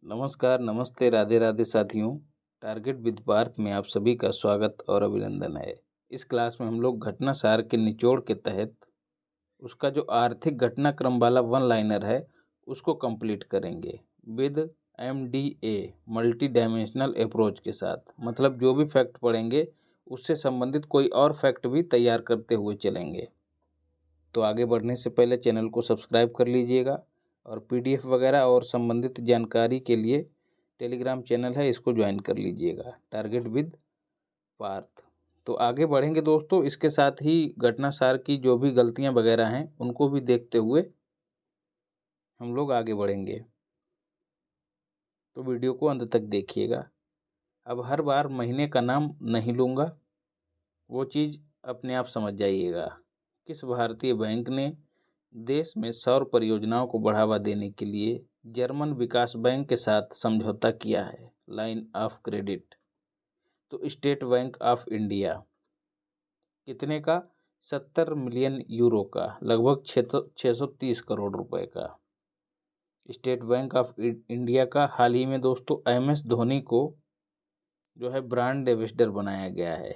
नमस्कार, नमस्ते, राधे राधे साथियों। टारगेट विद पार्थ में आप सभी का स्वागत और अभिनंदन है। इस क्लास में हम लोग घटना सार के निचोड़ के तहत उसका जो आर्थिक घटनाक्रम वाला वन लाइनर है उसको कंप्लीट करेंगे with MDA multi dimensional approach के साथ। मतलब जो भी फैक्ट पढ़ेंगे उससे संबंधित कोई और फैक्ट भी तैयार करते हुए चलेंगे। तो आगे बढ़ने से पहले चैनल को सब्सक्राइब कर लीजिएगा और PDF वगैरह और संबंधित जानकारी के लिए टेलीग्राम चैनल है, इसको ज्वाइन कर लीजिएगा, टारगेट विद पार्थ। तो आगे बढ़ेंगे दोस्तों। इसके साथ ही घटना सार की जो भी गलतियां वगैरह हैं उनको भी देखते हुए हम लोग आगे बढ़ेंगे। तो वीडियो को अंत तक देखिएगा। अब हर बार महीने का नाम नहीं लूँगा, वो चीज़ अपने आप समझ जाइएगा। किस भारतीय बैंक ने देश में सौर परियोजनाओं को बढ़ावा देने के लिए जर्मन विकास बैंक के साथ समझौता किया है? Line of credit. तो स्टेट बैंक ऑफ इंडिया। कितने का? 70 मिलियन यूरो का, लगभग 630 करोड़ रुपए का। स्टेट बैंक ऑफ इंडिया का हाल ही में दोस्तों MS धोनी को जो है ब्रांड एम्बेसडर बनाया गया है।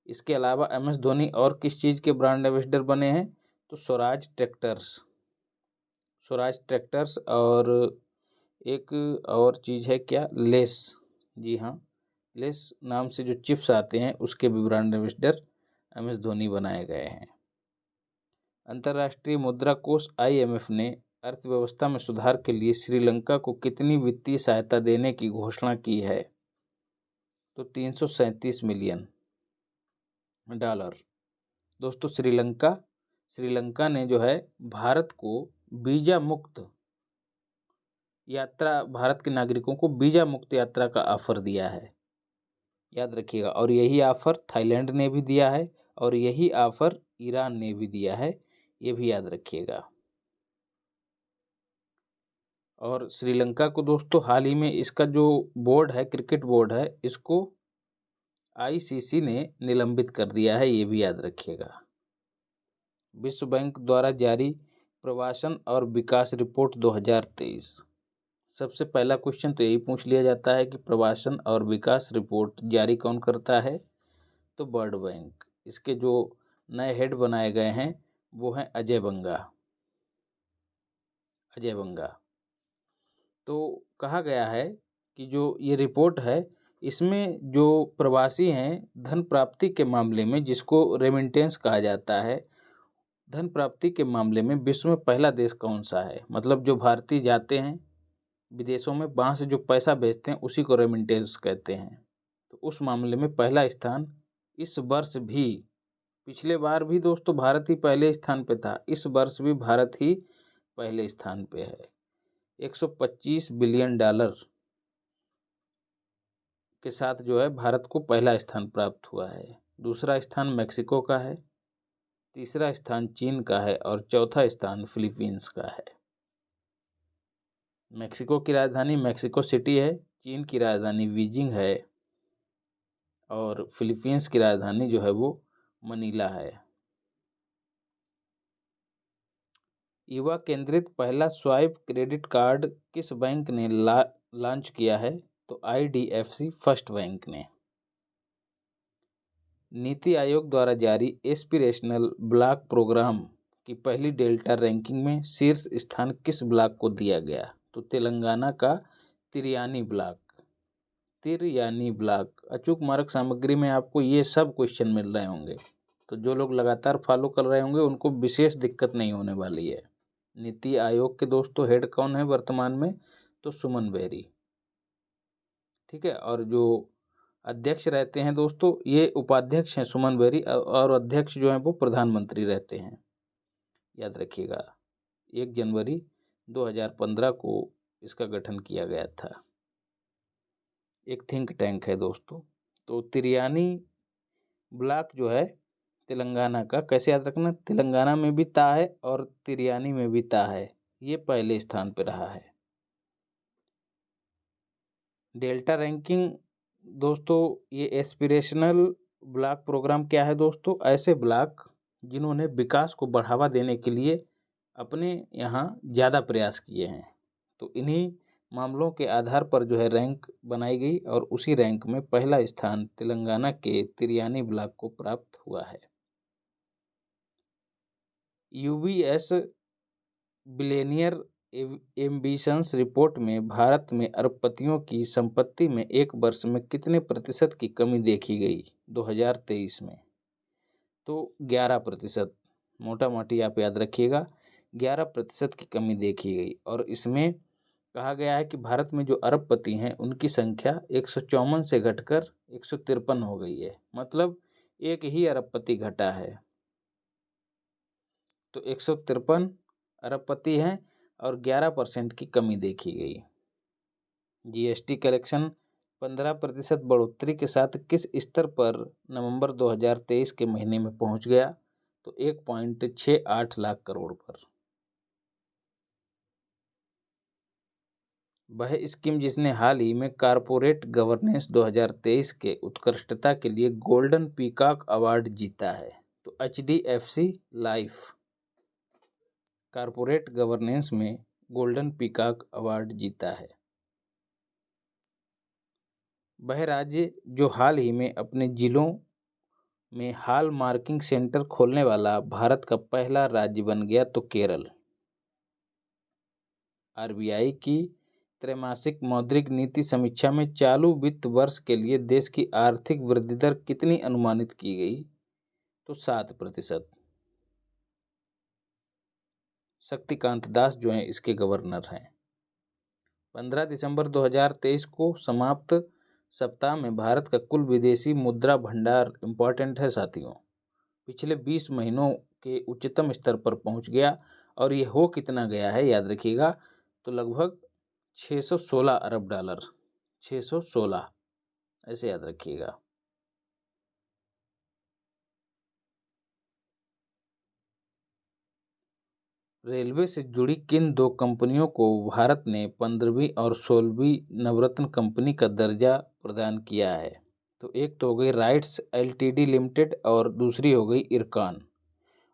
इसके अलावा MS धोनी और किस चीज़ के ब्रांड एम्बेसडर बने हैं? तो स्वराज ट्रैक्टर्स और एक और चीज़ है क्या, लेस। जी हाँ, लेस नाम से जो चिप्स आते हैं उसके भी ब्रांड एम्बेसडर MS धोनी बनाए गए हैं। अंतर्राष्ट्रीय मुद्रा कोष IMF ने अर्थव्यवस्था में सुधार के लिए श्रीलंका को कितनी वित्तीय सहायता देने की घोषणा की है? तो 337 मिलियन डॉलर। दोस्तों श्रीलंका ने जो है भारत को वीजा मुक्त यात्रा, भारत के नागरिकों को वीजा मुक्त यात्रा का ऑफर दिया है, याद रखिएगा। और यही ऑफर थाईलैंड ने भी दिया है और यही ऑफर ईरान ने भी दिया है, ये भी याद रखिएगा। और श्रीलंका को दोस्तों हाल ही में इसका जो बोर्ड है, क्रिकेट बोर्ड है, इसको ICC ने निलंबित कर दिया है, ये भी याद रखिएगा। विश्व बैंक द्वारा जारी प्रवासन और विकास रिपोर्ट 2023। सबसे पहला क्वेश्चन तो यही पूछ लिया जाता है कि प्रवासन और विकास रिपोर्ट जारी कौन करता है? तो वर्ल्ड बैंक। इसके जो नए हेड बनाए गए हैं वो हैं अजय बंगा। तो कहा गया है कि जो ये रिपोर्ट है इसमें जो प्रवासी हैं धन प्राप्ति के मामले में, जिसको रेमिटेंस कहा जाता है, धन प्राप्ति के मामले में विश्व में पहला देश कौन सा है? मतलब जो भारतीय जाते हैं विदेशों में, वहाँ से जो पैसा भेजते हैं उसी को रेमिटेंस कहते हैं। तो उस मामले में पहला स्थान इस वर्ष भी, पिछले बार भी दोस्तों भारत ही पहले स्थान पे था, इस वर्ष भी भारत ही पहले स्थान पे है। 125 बिलियन डॉलर के साथ जो है भारत को पहला स्थान प्राप्त हुआ है। दूसरा स्थान मेक्सिको का है, तीसरा स्थान चीन का है और चौथा स्थान फिलीपींस का है। मेक्सिको की राजधानी मेक्सिको सिटी है, चीन की राजधानी बीजिंग है और फिलीपींस की राजधानी जो है वो मनीला है। युवा केंद्रित पहला स्वाइप क्रेडिट कार्ड किस बैंक ने लॉन्च किया है? तो IDFC फर्स्ट बैंक ने। नीति आयोग द्वारा जारी एस्पिरेशनल ब्लॉक प्रोग्राम की पहली डेल्टा रैंकिंग में शीर्ष स्थान किस ब्लॉक को दिया गया? तो तेलंगाना का तिरयानी ब्लॉक। अचूक मार्क सामग्री में आपको ये सब क्वेश्चन मिल रहे होंगे, तो जो लोग लगातार फॉलो कर रहे होंगे उनको विशेष दिक्कत नहीं होने वाली है। नीति आयोग के दोस्तों हेड कौन है वर्तमान में? तो सुमन बेरी, ठीक है। और जो अध्यक्ष रहते हैं दोस्तों, ये उपाध्यक्ष हैं सुमन बेरी, और अध्यक्ष जो हैं वो प्रधानमंत्री रहते हैं, याद रखिएगा। 1 जनवरी 2015 को इसका गठन किया गया था। एक थिंक टैंक है दोस्तों। तो तिरयानी ब्लॉक जो है तेलंगाना का, कैसे याद रखना, तेलंगाना में भी ता है और तिरयानी में भी ता है, ये पहले स्थान पर रहा है। डेल्टा रैंकिंग दोस्तों, ये एस्पिरेशनल ब्लॉक प्रोग्राम क्या है दोस्तों? ऐसे ब्लॉक जिन्होंने विकास को बढ़ावा देने के लिए अपने यहाँ ज़्यादा प्रयास किए हैं, तो इन्हीं मामलों के आधार पर जो है रैंक बनाई गई और उसी रैंक में पहला स्थान तेलंगाना के तिरयानी ब्लॉक को प्राप्त हुआ है। यूबीएस बिलियनियर एम्बिशंस रिपोर्ट में भारत में अरबपतियों की संपत्ति में एक वर्ष में कितने प्रतिशत की कमी देखी गई 2023 में? तो 11%। मोटा मोटी आप याद रखिएगा, 11% की कमी देखी गई। और इसमें कहा गया है कि भारत में जो अरबपति हैं उनकी संख्या 154 से घटकर 153 हो गई है, मतलब एक ही अरबपति घटा है। तो 153 अरबपति हैं और 11% की कमी देखी गई। जीएसटी कलेक्शन 15% बढ़ोतरी के साथ किस स्तर पर नवंबर 2023 के महीने में पहुंच गया? तो 1.68 लाख करोड़ पर। वह स्कीम जिसने हाल ही में कॉरपोरेट गवर्नेंस 2023 के उत्कृष्टता के लिए गोल्डन पीकॉक अवार्ड जीता है? तो HDFC लाइफ कॉरपोरेट गवर्नेंस में गोल्डन पीकॉक अवार्ड जीता है। वह राज्य जो हाल ही में अपने जिलों में हॉल मार्किंग सेंटर खोलने वाला भारत का पहला राज्य बन गया? तो केरल। आरबीआई की त्रैमासिक मौद्रिक नीति समीक्षा में चालू वित्त वर्ष के लिए देश की आर्थिक वृद्धि दर कितनी अनुमानित की गई? तो 7%। शक्तिकांत दास जो हैं इसके गवर्नर हैं। 15 दिसंबर 2023 को समाप्त सप्ताह में भारत का कुल विदेशी मुद्रा भंडार इम्पॉर्टेंट है साथियों, पिछले 20 महीनों के उच्चतम स्तर पर पहुंच गया। और ये हो कितना गया है याद रखिएगा, तो लगभग 616 अरब डॉलर, 616 ऐसे याद रखिएगा। रेलवे से जुड़ी किन दो कंपनियों को भारत ने 15वीं और 16वीं नवरत्न कंपनी का दर्जा प्रदान किया है? तो एक तो हो गई राइट्स एलटीडी लिमिटेड और दूसरी हो गई इरकॉन।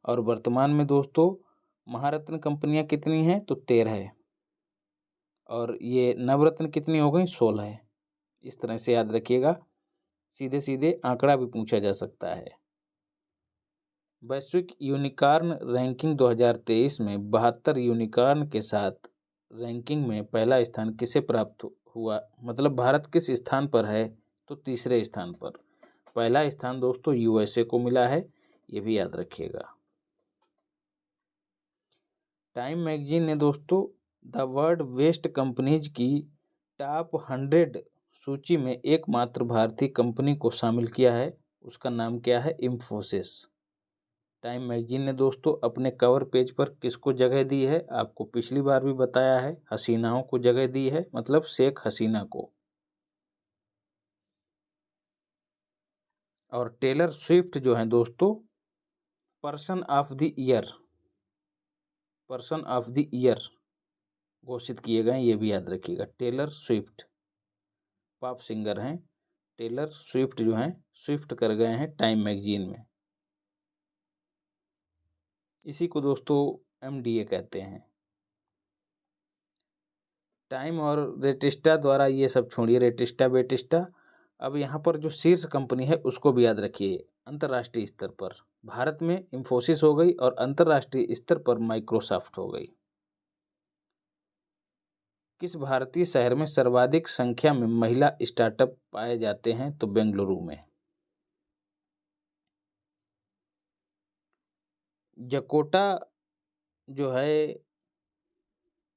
और वर्तमान में दोस्तों महारत्न कंपनियां कितनी हैं? तो 13 है। और ये नवरत्न कितनी हो गई? 16 है। इस तरह से याद रखिएगा, सीधे सीधे आंकड़ा भी पूछा जा सकता है। वैश्विक यूनिकॉर्न रैंकिंग 2023 में 72 यूनिकॉर्न के साथ रैंकिंग में पहला स्थान किसे प्राप्त हुआ? मतलब भारत किस स्थान पर है? तो तीसरे स्थान पर। पहला स्थान दोस्तों यूएसए को मिला है, ये भी याद रखिएगा। टाइम मैगजीन ने दोस्तों द वर्ल्ड बेस्ट कंपनीज की टॉप 100 सूची में एकमात्र भारतीय कंपनी को शामिल किया है, उसका नाम क्या है? इंफोसिस। टाइम मैगजीन ने दोस्तों अपने कवर पेज पर किसको जगह दी है? आपको पिछली बार भी बताया है, हसीनाओं को जगह दी है, मतलब शेख हसीना को। और टेलर स्विफ्ट जो है दोस्तों person of the year, person of the year घोषित किए गए, ये भी याद रखिएगा। टेलर स्विफ्ट पॉप सिंगर हैं, टेलर स्विफ्ट जो हैं स्विफ्ट कर गए हैं टाइम मैगजीन में। इसी को दोस्तों एमडीए कहते हैं। टाइम और रेटिस्टा द्वारा, ये सब छोड़िए रेटिस्टा बेटिस्टा, अब यहाँ पर जो शीर्ष कंपनी है उसको भी याद रखिए। अंतर्राष्ट्रीय स्तर पर भारत में इंफोसिस हो गई और अंतर्राष्ट्रीय स्तर पर माइक्रोसॉफ्ट हो गई। किस भारतीय शहर में सर्वाधिक संख्या में महिला स्टार्टअप पाए जाते हैं? तो बेंगलुरु में। जकोटा जो है,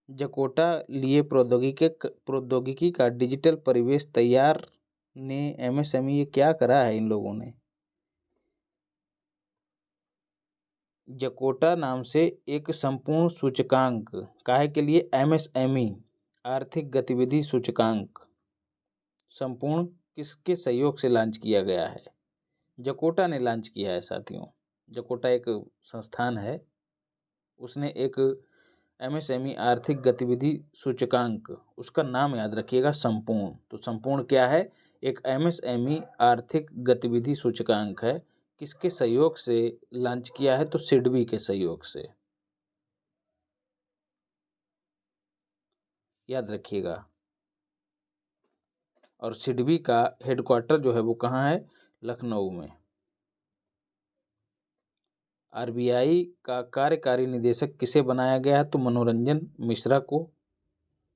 जकोटा लिए प्रौद्योगिकी का डिजिटल परिवेश तैयार ने एमएसएमई, ये क्या करा है इन लोगों ने? जकोटा नाम से एक संपूर्ण सूचकांक, काहे के लिए? एमएसएमई आर्थिक गतिविधि सूचकांक संपूर्ण किसके सहयोग से लॉन्च किया गया है? जकोटा ने लॉन्च किया है साथियों। जकोटा एक संस्थान है, उसने एक एमएसएमई आर्थिक गतिविधि सूचकांक, उसका नाम याद रखिएगा संपूर्ण। तो संपूर्ण क्या है? एक एमएसएमई आर्थिक गतिविधि सूचकांक है। किसके सहयोग से लॉन्च किया है? तो सिडबी के सहयोग से, याद रखिएगा। और सिडबी का हेडक्वार्टर जो है वो कहाँ है? लखनऊ में। आरबीआई का कार्यकारी निदेशक किसे बनाया गया है? तो मनोरंजन मिश्रा को।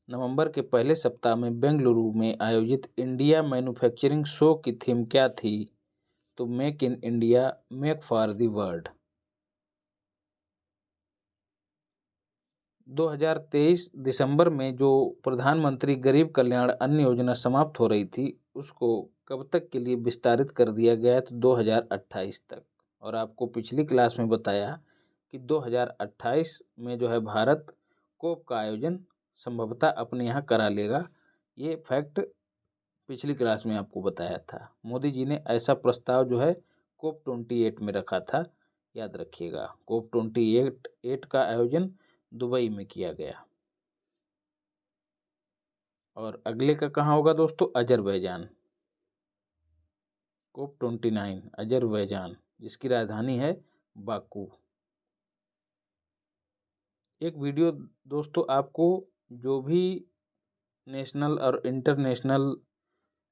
नवंबर के पहले सप्ताह में बेंगलुरु में आयोजित इंडिया मैन्युफैक्चरिंग शो की थीम क्या थी? तो make in India, make for the world. 2023 दिसंबर में जो प्रधानमंत्री गरीब कल्याण अन्न योजना समाप्त हो रही थी, उसको कब तक के लिए विस्तारित कर दिया गया है? तो 2028 तक। और आपको पिछली क्लास में बताया कि 2028 में जो है भारत कोप का आयोजन संभवतः अपने यहाँ करा लेगा। ये फैक्ट पिछली क्लास में आपको बताया था। मोदी जी ने ऐसा प्रस्ताव जो है कोप 28 में रखा था, याद रखिएगा। कोप 28 का आयोजन दुबई में किया गया। और अगले का कहाँ होगा दोस्तों? अजरबैजान। कोप 29 अजरबैजान, जिसकी राजधानी है बाकू। एक वीडियो दोस्तों आपको जो भी नेशनल और इंटरनेशनल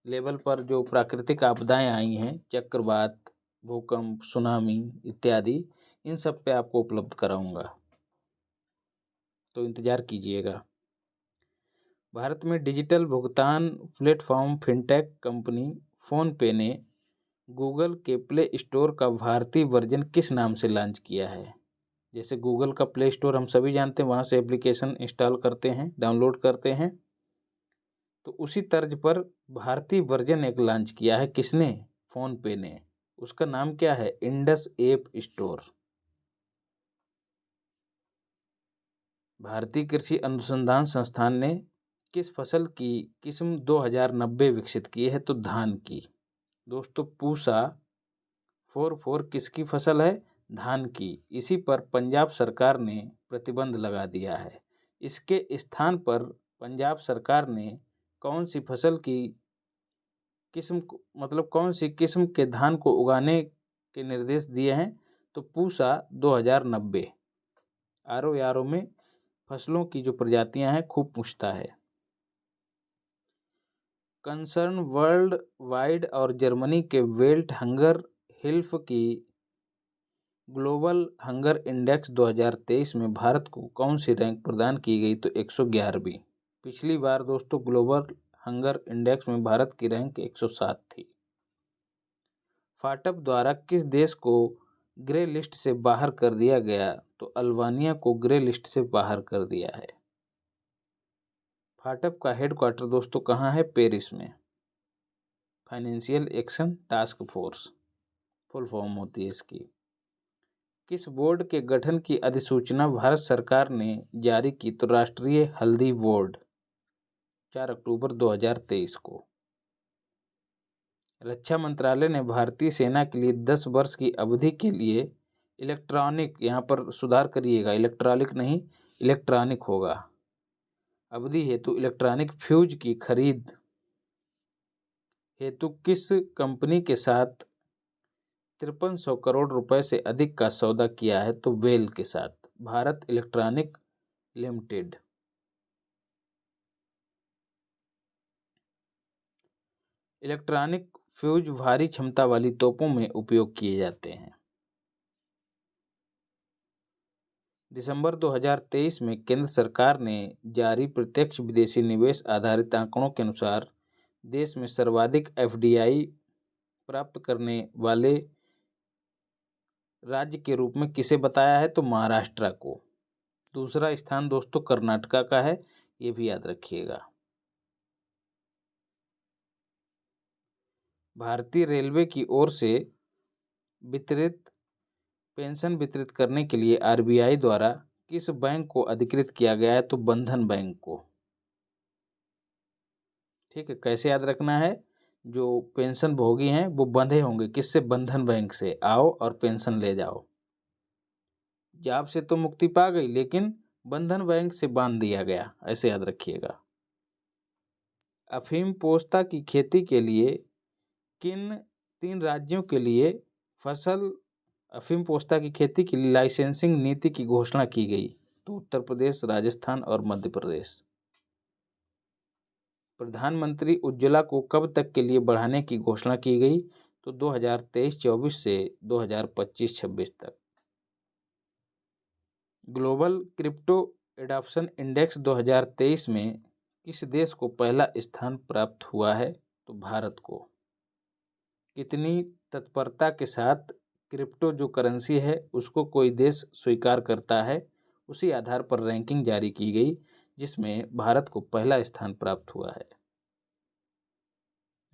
लेवल पर जो प्राकृतिक आपदाएं आई हैं, चक्रवात, भूकंप, सुनामी इत्यादि, इन सब पे आपको उपलब्ध कराऊंगा, तो इंतज़ार कीजिएगा। भारत में डिजिटल भुगतान प्लेटफॉर्म फिनटेक कंपनी फ़ोनपे ने गूगल के प्ले स्टोर का भारतीय वर्जन किस नाम से लॉन्च किया है? जैसे गूगल का प्ले स्टोर हम सभी जानते हैं, वहाँ से एप्लीकेशन इंस्टॉल करते हैं, डाउनलोड करते हैं, तो उसी तर्ज पर भारतीय वर्जन एक लॉन्च किया है। किसने? फ़ोनपे ने। उसका नाम क्या है? Indus app store. भारतीय कृषि अनुसंधान संस्थान ने किस फसल की किस्म 2090 विकसित की है? तो धान की। दोस्तों पूसा 44 किसकी फसल है? धान की। इसी पर पंजाब सरकार ने प्रतिबंध लगा दिया है। इसके स्थान पर पंजाब सरकार ने कौन सी फसल की किस्म मतलब कौन सी किस्म के धान को उगाने के निर्देश दिए हैं? तो पूसा 2090। आर में फसलों की जो प्रजातियां हैं खूब पूछता है। कंसर्न वर्ल्ड वाइड और जर्मनी के वेल्ट हंगर हिल्फ की ग्लोबल हंगर इंडेक्स 2023 में भारत को कौन सी रैंक प्रदान की गई? तो 111वीं। पिछली बार दोस्तों ग्लोबल हंगर इंडेक्स में भारत की रैंक 107 थी। फाटप द्वारा किस देश को ग्रे लिस्ट से बाहर कर दिया गया? तो अल्बानिया को ग्रे लिस्ट से बाहर कर दिया है। फाटप का हेडक्वार्टर दोस्तों कहाँ है? पेरिस में। Financial action task force full form होती है इसकी। किस बोर्ड के गठन की अधिसूचना भारत सरकार ने जारी की? तो राष्ट्रीय हल्दी बोर्ड, 4 अक्टूबर 2023 को। रक्षा मंत्रालय ने भारतीय सेना के लिए 10 वर्ष की अवधि के लिए इलेक्ट्रॉनिक, यहाँ पर सुधार करिएगा, इलेक्ट्रॉनिक नहीं इलेक्ट्रॉनिक होगा, अवधि हेतु इलेक्ट्रॉनिक फ्यूज की खरीद हेतु किस कंपनी के साथ 5300 करोड़ रुपए से अधिक का सौदा किया है? तो वेल के साथ, Bharat electronic limited. Electronic fuse भारी क्षमता वाली तोपों में उपयोग किए जाते हैं। दिसंबर 2023 में केंद्र सरकार ने जारी प्रत्यक्ष विदेशी निवेश आधारित आंकड़ों के अनुसार देश में सर्वाधिक एफडीआई प्राप्त करने वाले राज्य के रूप में किसे बताया है? तो महाराष्ट्र को। दूसरा स्थान दोस्तों कर्नाटका का है, ये भी याद रखिएगा। भारतीय रेलवे की ओर से वितरित पेंशन वितरित करने के लिए आरबीआई द्वारा किस बैंक को अधिकृत किया गया है? तो बंधन बैंक को। ठीक है, कैसे याद रखना है? जो पेंशन भोगी हैं वो बंधे होंगे किससे? बंधन बैंक से। आओ और पेंशन ले जाओ। जॉब से तो मुक्ति पा गई, लेकिन बंधन बैंक से बांध दिया गया, ऐसे याद रखिएगा। अफीम पोस्ता की खेती के लिए किन 3 राज्यों के लिए फसल अफीम पोस्ता की खेती के लिए लाइसेंसिंग नीति की घोषणा की गई? तो उत्तर प्रदेश, राजस्थान और मध्य प्रदेश। प्रधानमंत्री उज्ज्वला को कब तक के लिए बढ़ाने की घोषणा की गई? तो 2023-24 से 2025-26 तक। ग्लोबल क्रिप्टो एडॉप्शन इंडेक्स 2023 में किस देश को पहला स्थान प्राप्त हुआ है? तो भारत को। कितनी तत्परता के साथ क्रिप्टो जो करेंसी है उसको कोई देश स्वीकार करता है, उसी आधार पर रैंकिंग जारी की गई, जिसमें भारत को पहला स्थान प्राप्त हुआ है।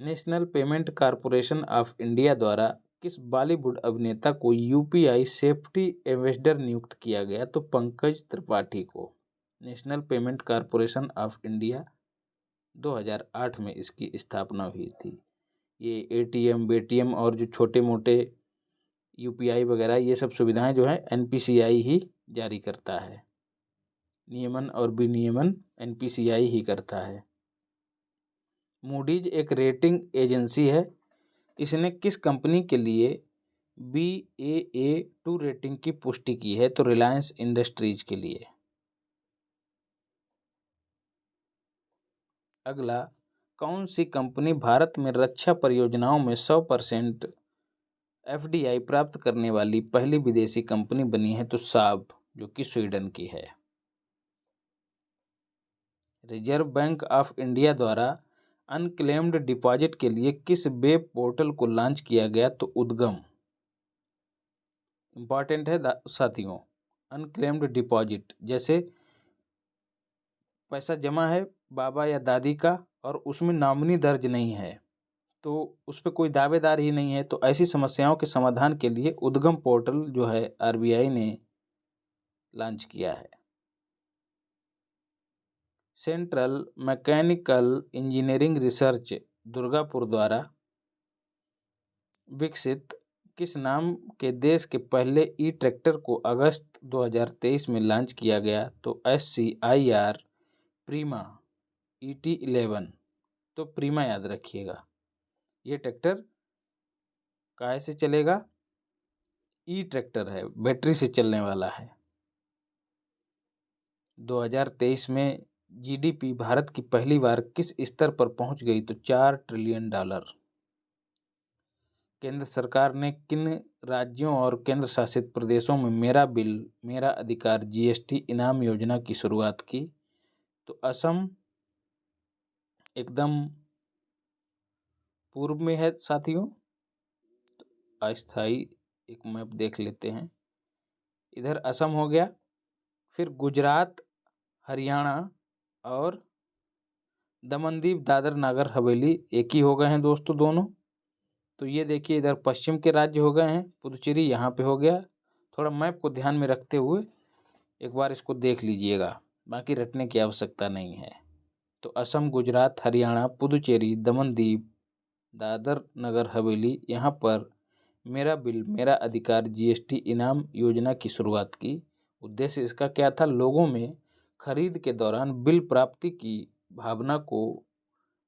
National payment corporation of India द्वारा किस बॉलीवुड अभिनेता को यूपीआई सेफ्टी एम्बेसडर नियुक्त किया गया? तो पंकज त्रिपाठी को। National payment corporation of India 2008 में इसकी स्थापना हुई थी। ये एटीएम, बेटीएम और जो छोटे मोटे यूपीआई वगैरह ये सब सुविधाएं जो है एनपीसीआई ही जारी करता है। नियमन और विनियमन एनपीसीआई ही करता है। मूडीज एक रेटिंग एजेंसी है। इसने किस कंपनी के लिए Baa2 रेटिंग की पुष्टि की है? तो रिलायंस इंडस्ट्रीज के लिए। अगला, कौन सी कंपनी भारत में रक्षा परियोजनाओं में 100% एफडीआई प्राप्त करने वाली पहली विदेशी कंपनी बनी है? तो साब, जो कि स्वीडन की है। रिजर्व बैंक ऑफ इंडिया द्वारा अनक्लेम्ड डिपॉजिट के लिए किस वेब पोर्टल को लॉन्च किया गया? तो उद्गम। इंपॉर्टेंट है साथियों, अनक्लेम्ड डिपॉजिट जैसे पैसा जमा है बाबा या दादी का और उसमें नॉमिनी दर्ज नहीं है, तो उस पर कोई दावेदार ही नहीं है, तो ऐसी समस्याओं के समाधान के लिए उद्गम पोर्टल जो है आरबीआई ने लॉन्च किया है। Central mechanical engineering research Durgapur द्वारा विकसित किस नाम के देश के पहले ई ट्रैक्टर को अगस्त 2023 में लॉन्च किया गया? तो SCIR प्रीमा ET11। तो प्रीमा याद रखिएगा। ये ट्रैक्टर काहे से चलेगा? ई ट्रैक्टर है, बैटरी से चलने वाला है। 2023 में जीडीपी भारत की पहली बार किस स्तर पर पहुंच गई? तो $4 ट्रिलियन। केंद्र सरकार ने किन राज्यों और केंद्र शासित प्रदेशों में मेरा बिल मेरा अधिकार जीएसटी इनाम योजना की शुरुआत की? तो असम एकदम पूर्व में है साथियों। तो अस्थाई एक मैप देख लेते हैं। इधर असम हो गया, फिर गुजरात, हरियाणा और दमनदीप दादर नागर हवेली एक ही हो गए हैं दोस्तों दोनों। तो ये देखिए इधर पश्चिम के राज्य हो गए हैं, पुदुचेरी यहाँ पे हो गया। थोड़ा मैप को ध्यान में रखते हुए एक बार इसको देख लीजिएगा, बाकी रटने की आवश्यकता नहीं है। तो असम, गुजरात, हरियाणा, पुदुचेरी, दमनदीप, दादर नगर हवेली, यहाँ पर मेरा बिल मेरा अधिकार जीएसटी इनाम योजना की शुरुआत की। उद्देश्य इसका क्या था? लोगों में खरीद के दौरान बिल प्राप्ति की भावना को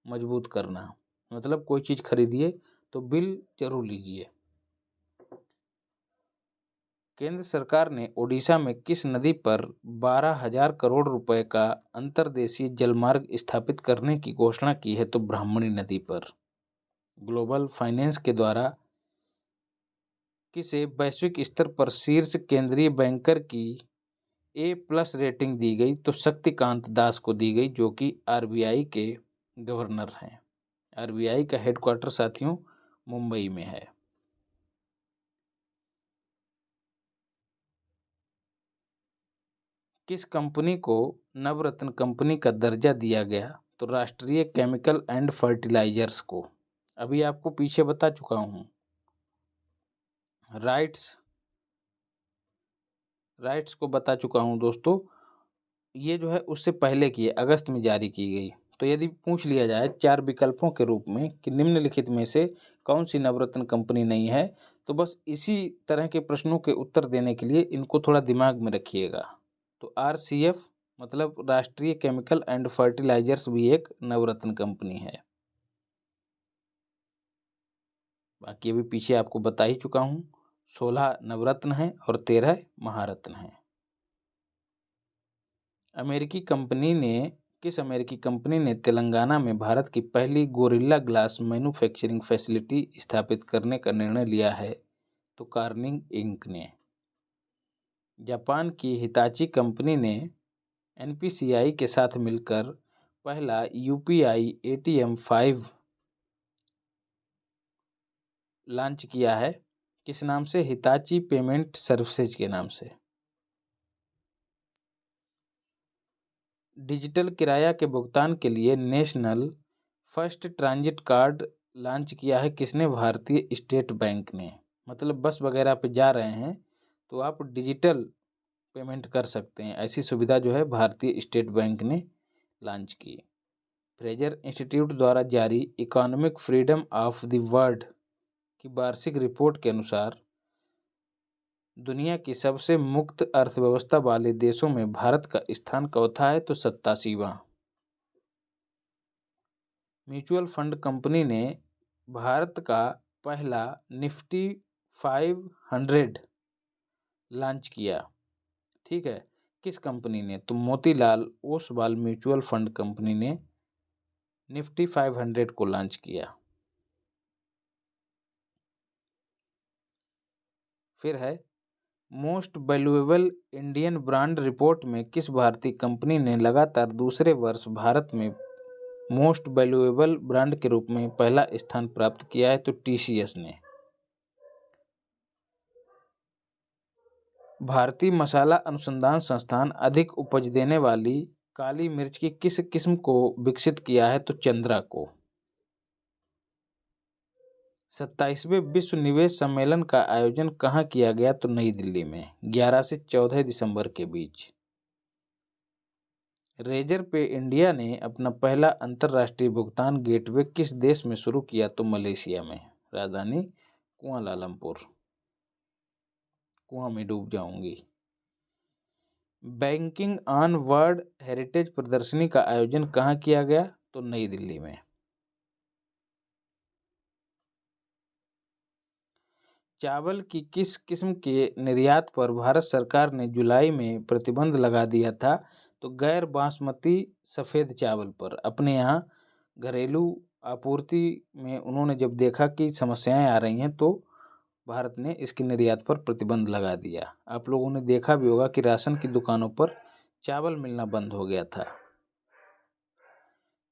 मजबूत करना। मतलब कोई चीज़ खरीदिए तो बिल जरूर लीजिए। केंद्र सरकार ने ओडिशा में किस नदी पर 12,000 करोड़ रुपए का अंतर्देशीय जलमार्ग स्थापित करने की घोषणा की है? तो ब्राह्मणी नदी पर। ग्लोबल फाइनेंस के द्वारा किसे वैश्विक स्तर पर शीर्ष केंद्रीय बैंकर की A+ रेटिंग दी गई? तो शक्तिकांत दास को दी गई, जो कि आरबीआई के गवर्नर हैं। आरबीआई का हेडक्वार्टर साथियों मुंबई में है। किस कंपनी को नवरत्न कंपनी का दर्जा दिया गया? तो राष्ट्रीय केमिकल एंड फर्टिलाइजर्स को। अभी आपको पीछे बता चुका हूँ। राइट्स को बता चुका हूँ दोस्तों। ये जो है उससे पहले की है, अगस्त में जारी की गई। तो यदि पूछ लिया जाए 4 विकल्पों के रूप में कि निम्नलिखित में से कौन सी नवरत्न कंपनी नहीं है, तो बस इसी तरह के प्रश्नों के उत्तर देने के लिए इनको थोड़ा दिमाग में रखिएगा। तो RCF मतलब राष्ट्रीय केमिकल एंड फर्टिलाइजर्स भी एक नवरत्न कंपनी है। बाकी अभी पीछे आपको बता ही चुका हूँ, 16 नवरत्न हैं और 13 महारत्न हैं। अमेरिकी कंपनी ने किस अमेरिकी कंपनी ने तेलंगाना में भारत की पहली गोरिल्ला ग्लास मैन्युफैक्चरिंग फैसिलिटी स्थापित करने का निर्णय लिया है? तो कार्निंग इंक ने। जापान की हिताची कंपनी ने एनपीसीआई के साथ मिलकर पहला यूपीआई एटीएम 5 लॉन्च किया है। किस नाम से? हिताची पेमेंट सर्विसेज के नाम से। डिजिटल किराया के भुगतान के लिए national first transit card launch किया है किसने? भारतीय स्टेट बैंक ने। मतलब बस वगैरह पे जा रहे हैं तो आप डिजिटल पेमेंट कर सकते हैं, ऐसी सुविधा जो है भारतीय स्टेट बैंक ने लॉन्च की। फ्रेजर इंस्टीट्यूट द्वारा जारी economic freedom of the world की वार्षिक रिपोर्ट के अनुसार दुनिया की सबसे मुक्त अर्थव्यवस्था वाले देशों में भारत का स्थान चौथा है, तो 87वां। म्यूचुअल फंड कंपनी ने भारत का पहला निफ्टी 500 लॉन्च किया। ठीक है, किस कंपनी ने? तो Motilal Oswal mutual fund company ने निफ्टी 500 को लॉन्च किया। फिर है most valuable Indian brand report में किस भारतीय कंपनी ने लगातार दूसरे वर्ष भारत में मोस्ट वैल्यूएबल ब्रांड के रूप में पहला स्थान प्राप्त किया है? तो टीसीएस ने। भारतीय मसाला अनुसंधान संस्थान अधिक उपज देने वाली काली मिर्च की किस किस्म को विकसित किया है? तो चंद्रा को। 27वें विश्व निवेश सम्मेलन का आयोजन कहाँ किया गया? तो नई दिल्ली में 11 से 14 दिसंबर के बीच। रेजर पे इंडिया ने अपना पहला अंतर्राष्ट्रीय भुगतान गेटवे किस देश में शुरू किया? तो मलेशिया में, राजधानी कुआलालंपुर। कुआं में डूब जाऊंगी। बैंकिंग ऑन वर्ल्ड हेरिटेज प्रदर्शनी का आयोजन कहाँ किया गया? तो नई दिल्ली में। चावल की किस किस्म के निर्यात पर भारत सरकार ने जुलाई में प्रतिबंध लगा दिया था? तो गैर बासमती सफ़ेद चावल पर। अपने यहाँ घरेलू आपूर्ति में उन्होंने जब देखा कि समस्याएं आ रही हैं तो भारत ने इसके निर्यात पर प्रतिबंध लगा दिया। आप लोगों ने देखा भी होगा कि राशन की दुकानों पर चावल मिलना बंद हो गया था।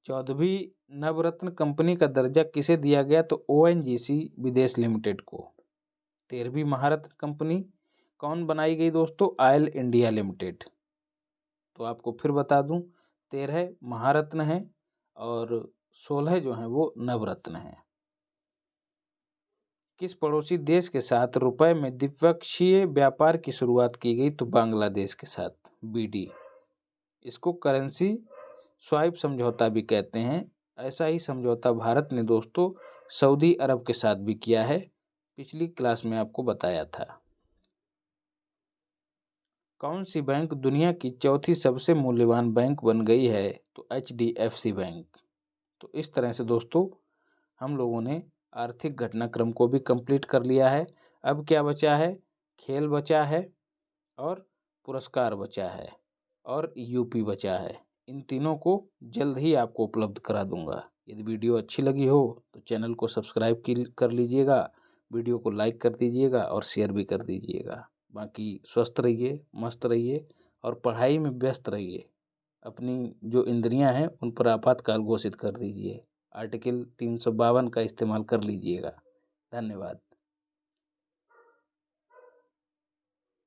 14वीं नवरत्न कंपनी का दर्जा किसे दिया गया? तो ओएनजीसी विदेश लिमिटेड को। 13वीं महारत्न कंपनी कौन बनाई गई दोस्तों? Oil India limited. तो आपको फिर बता दूं, 13 महारत्न हैं और 16 जो हैं वो नवरत्न हैं। किस पड़ोसी देश के साथ रुपए में द्विपक्षीय व्यापार की शुरुआत की गई? तो बांग्लादेश के साथ, बीडी। इसको करेंसी स्वाइप समझौता भी कहते हैं। ऐसा ही समझौता भारत ने दोस्तों सऊदी अरब के साथ भी किया है, पिछली क्लास में आपको बताया था। कौन सी बैंक दुनिया की चौथी सबसे मूल्यवान बैंक बन गई है? तो एचडीएफसी बैंक। तो इस तरह से दोस्तों हम लोगों ने आर्थिक घटनाक्रम को भी कंप्लीट कर लिया है। अब क्या बचा है? खेल बचा है और पुरस्कार बचा है और यूपी बचा है। इन तीनों को जल्द ही आपको उपलब्ध करा दूंगा। यदि वीडियो अच्छी लगी हो तो चैनल को सब्सक्राइब कर लीजिएगा, वीडियो को लाइक कर दीजिएगा और शेयर भी कर दीजिएगा। बाकी स्वस्थ रहिए, मस्त रहिए और पढ़ाई में व्यस्त रहिए। अपनी जो इंद्रियां हैं उन पर आपातकाल घोषित कर दीजिए। आर्टिकल 352 का इस्तेमाल कर लीजिएगा। धन्यवाद।